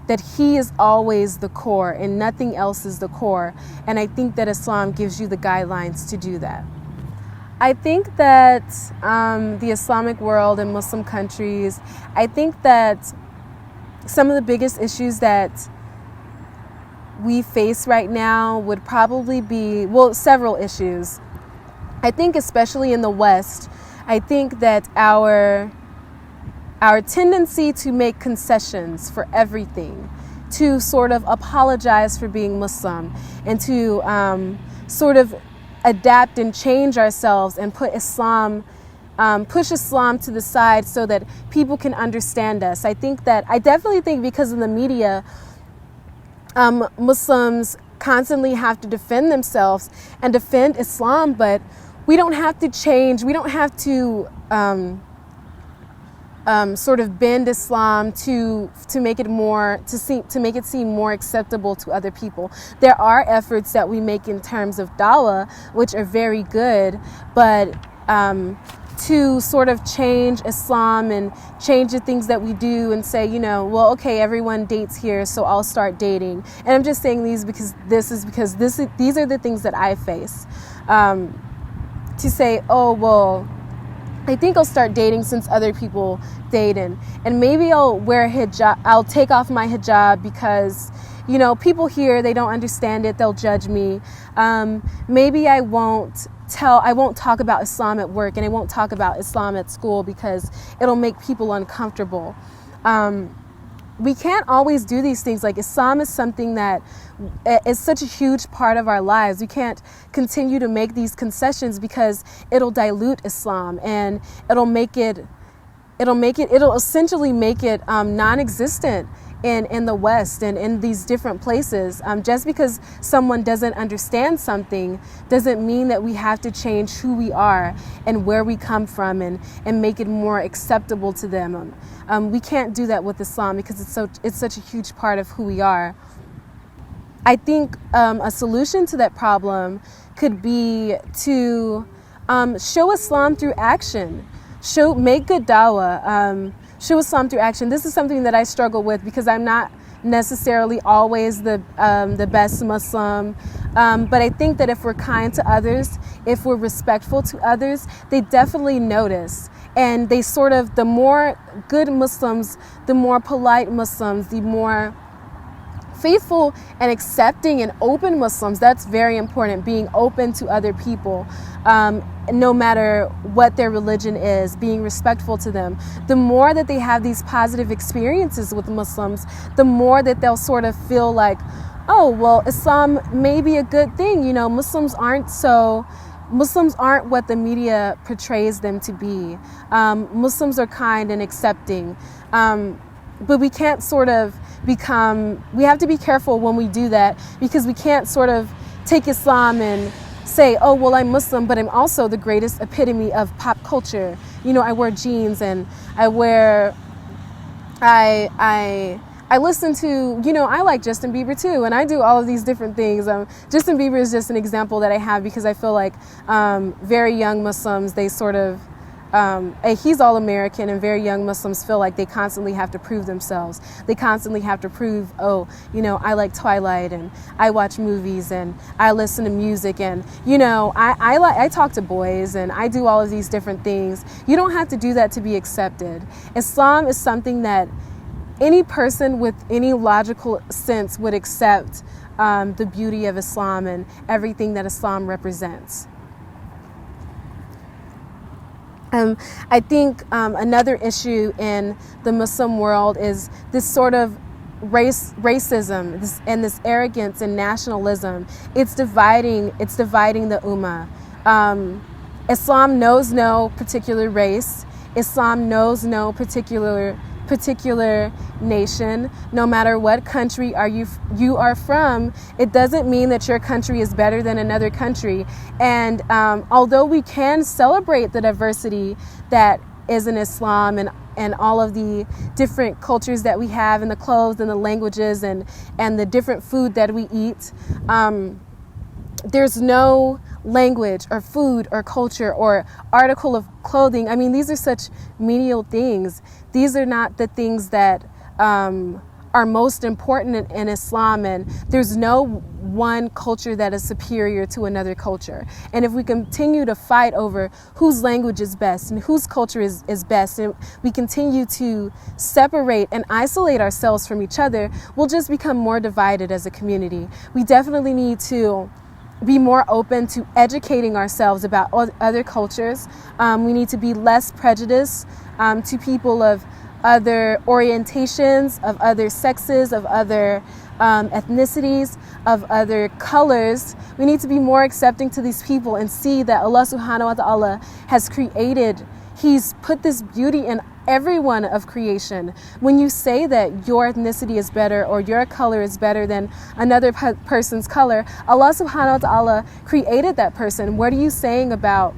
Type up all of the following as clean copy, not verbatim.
that he is always the core and nothing else is the core. And I think that Islam gives you the guidelines to do that. I think that the Islamic world and Muslim countries, I think that some of the biggest issues that we face right now would probably be, well, several issues. I think especially in the West, I think that our tendency to make concessions for everything, to sort of apologize for being Muslim, and to sort of adapt and change ourselves and put Islam, push Islam to the side so that people can understand us. I definitely think because of the media, Muslims constantly have to defend themselves and defend Islam, but we don't have to change. We don't have to sort of bend Islam to make it more to make it seem more acceptable to other people. There are efforts that we make in terms of dawah, which are very good, but to sort of change Islam and change the things that we do and say, well, okay, everyone dates here, so I'll start dating. And I'm just saying these because these are the things that I face. To say, oh, well, I think I'll start dating since other people date, and maybe I'll wear hijab. I'll take off my hijab because, people here, they don't understand it. They'll judge me. Maybe I won't talk about Islam at work, and I won't talk about Islam at school because it'll make people uncomfortable. We can't always do these things. Like, Islam is something that is such a huge part of our lives. We can't continue to make these concessions because it'll dilute Islam, and it'll essentially make it non-existent in the West and in these different places. Just because someone doesn't understand something doesn't mean that we have to change who we are and where we come from and make it more acceptable to them. We can't do that with Islam because it's such a huge part of who we are. I think a solution to that problem could be to show Islam through action. Make good dawah. Show Islam through action. This is something that I struggle with because I'm not necessarily always the best Muslim. But I think that if we're kind to others, if we're respectful to others, they definitely notice. And they sort of, the more good Muslims, the more polite Muslims, the more faithful and accepting and open Muslims, that's very important, being open to other people, no matter what their religion is, being respectful to them. The more that they have these positive experiences with Muslims, the more that they'll sort of feel like, oh, well, Islam may be a good thing. Muslims aren't what the media portrays them to be. Muslims are kind and accepting. But we can't sort of we have to be careful when we do that, because we can't sort of take Islam and say, oh, well, I'm Muslim, but I'm also the greatest epitome of pop culture. I wear jeans and I listen to, I like Justin Bieber too, and I do all of these different things. Justin Bieber is just an example that I have because I feel like very young Muslims, they sort of, he's all American, and very young Muslims feel like they constantly have to prove themselves. They constantly have to prove, I like Twilight, and I watch movies, and I listen to music, and I talk to boys, and I do all of these different things. You don't have to do that to be accepted. Islam is something that any person with any logical sense would accept, the beauty of Islam and everything that Islam represents. I think another issue in the Muslim world is this sort of racism and this arrogance and nationalism. It's dividing the ummah. Islam knows no particular race. Islam knows no particular nation. No matter what country you are from, it doesn't mean that your country is better than another country. And although we can celebrate the diversity that is in Islam and all of the different cultures that we have, and the clothes and the languages and the different food that we eat, there's no language or food or culture or article of clothing. I mean, these are such menial things. These are not the things that are most important in Islam, and there's no one culture that is superior to another culture. And if we continue to fight over whose language is best and whose culture is best, and we continue to separate and isolate ourselves from each other, we'll just become more divided as a community. We definitely need to be more open to educating ourselves about other cultures. We need to be less prejudiced to people of other orientations, of other sexes, of other ethnicities, of other colors. We need to be more accepting to these people and see that Allah subhanahu wa ta'ala has created, He's put this beauty in everyone of creation. When you say that your ethnicity is better or your color is better than another person's color, Allah subhanahu wa ta'ala created that person. What are you saying about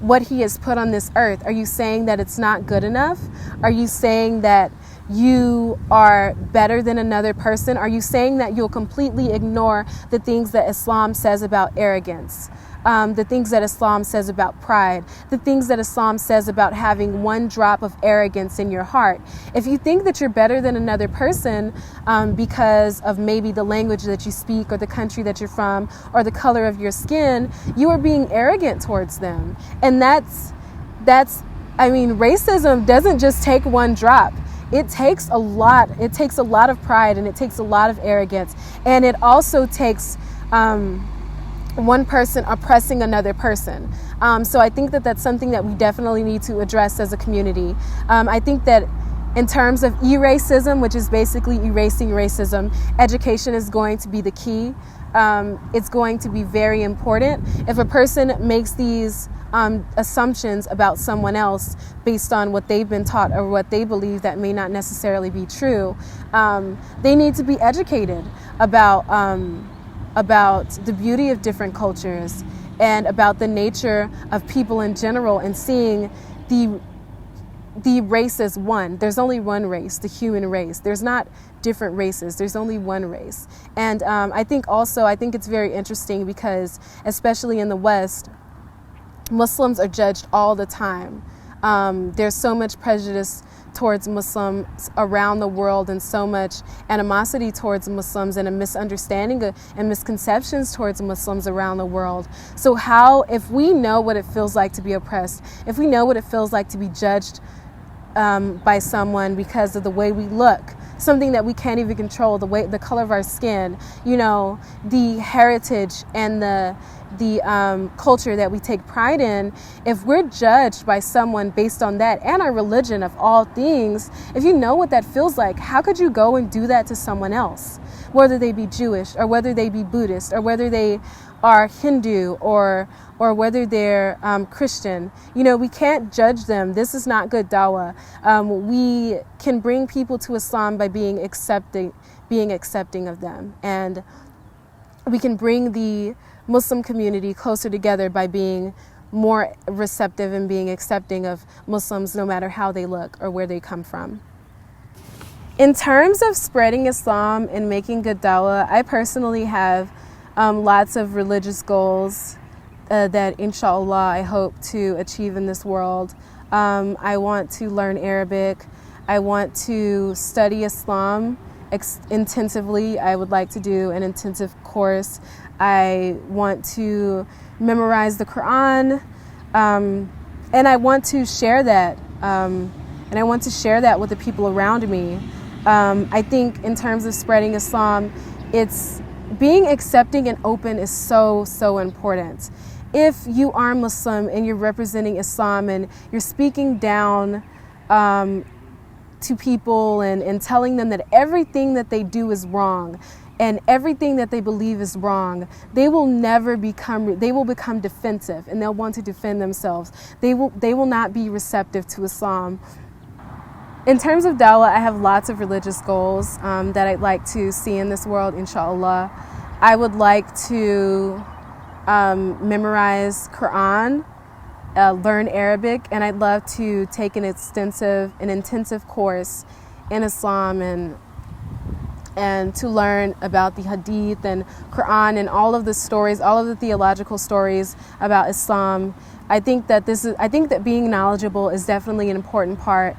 what He has put on this earth? Are you saying that it's not good enough? Are you saying that you are better than another person? Are you saying that you'll completely ignore the things that Islam says about arrogance? The things that Islam says about pride, the things that Islam says about having one drop of arrogance in your heart. If you think that you're better than another person because of maybe the language that you speak or the country that you're from or the color of your skin, you are being arrogant towards them. And racism doesn't just take one drop. It takes a lot. It takes a lot of pride, and it takes a lot of arrogance. And it also takes one person oppressing another person. So I think that that's something that we definitely need to address as a community. I think that in terms of e-racism, which is basically erasing racism, education is going to be the key. It's going to be very important. If a person makes these assumptions about someone else based on what they've been taught or what they believe that may not necessarily be true, they need to be educated about the beauty of different cultures and about the nature of people in general, and seeing the race as one. There's only one race, the human race. There's not different races. There's only one race. And I think it's very interesting because, especially in the West, Muslims are judged all the time. There's so much prejudice towards Muslims around the world, and so much animosity towards Muslims, and a misunderstanding and misconceptions towards Muslims around the world. So if we know what it feels like to be oppressed, if we know what it feels like to be judged by someone because of the way we look, something that we can't even control, the color of our skin, the heritage and the culture that we take pride in, if we're judged by someone based on that, and our religion of all things, if you know what that feels like, how could you go and do that to someone else? Whether they be Jewish, or whether they be Buddhist, or whether they are Hindu, or whether they're Christian. We can't judge them. This is not good dawah. We can bring people to Islam by being accepting of them, and we can bring the Muslim community closer together by being more receptive and being accepting of Muslims, no matter how they look or where they come from. In terms of spreading Islam and making good dawah, I personally have lots of religious goals that, inshallah, I hope to achieve in this world. I want to learn Arabic. I want to study Islam intensively. I would like to do an intensive course. I want to memorize the Quran, and I want to share that. And I want to share that with the people around me. I think in terms of spreading Islam, it's being accepting and open is so, so important. If you are Muslim and you're representing Islam and you're speaking down to people and telling them that everything that they do is wrong and everything that they believe is wrong, they will become defensive, and they'll want to defend themselves. They will not be receptive to Islam. In terms of dawah, I have lots of religious goals that I'd like to see in this world, inshallah. I would like to memorize Quran, learn Arabic, and I'd love to take an intensive course in Islam and to learn about the Hadith and Quran and all of the stories, all of the theological stories about Islam. I think that being knowledgeable is definitely an important part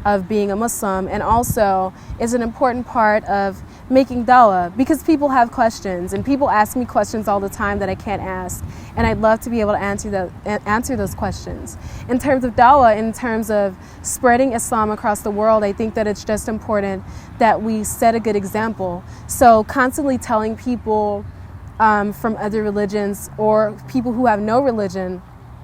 of being a Muslim, and also is an important part of making dawah, because people have questions and people ask me questions all the time that I can't ask, and I'd love to be able to answer those questions. In terms of dawah, in terms of spreading Islam across the world, I think that it's just important that we set a good example. So constantly telling people from other religions or people who have no religion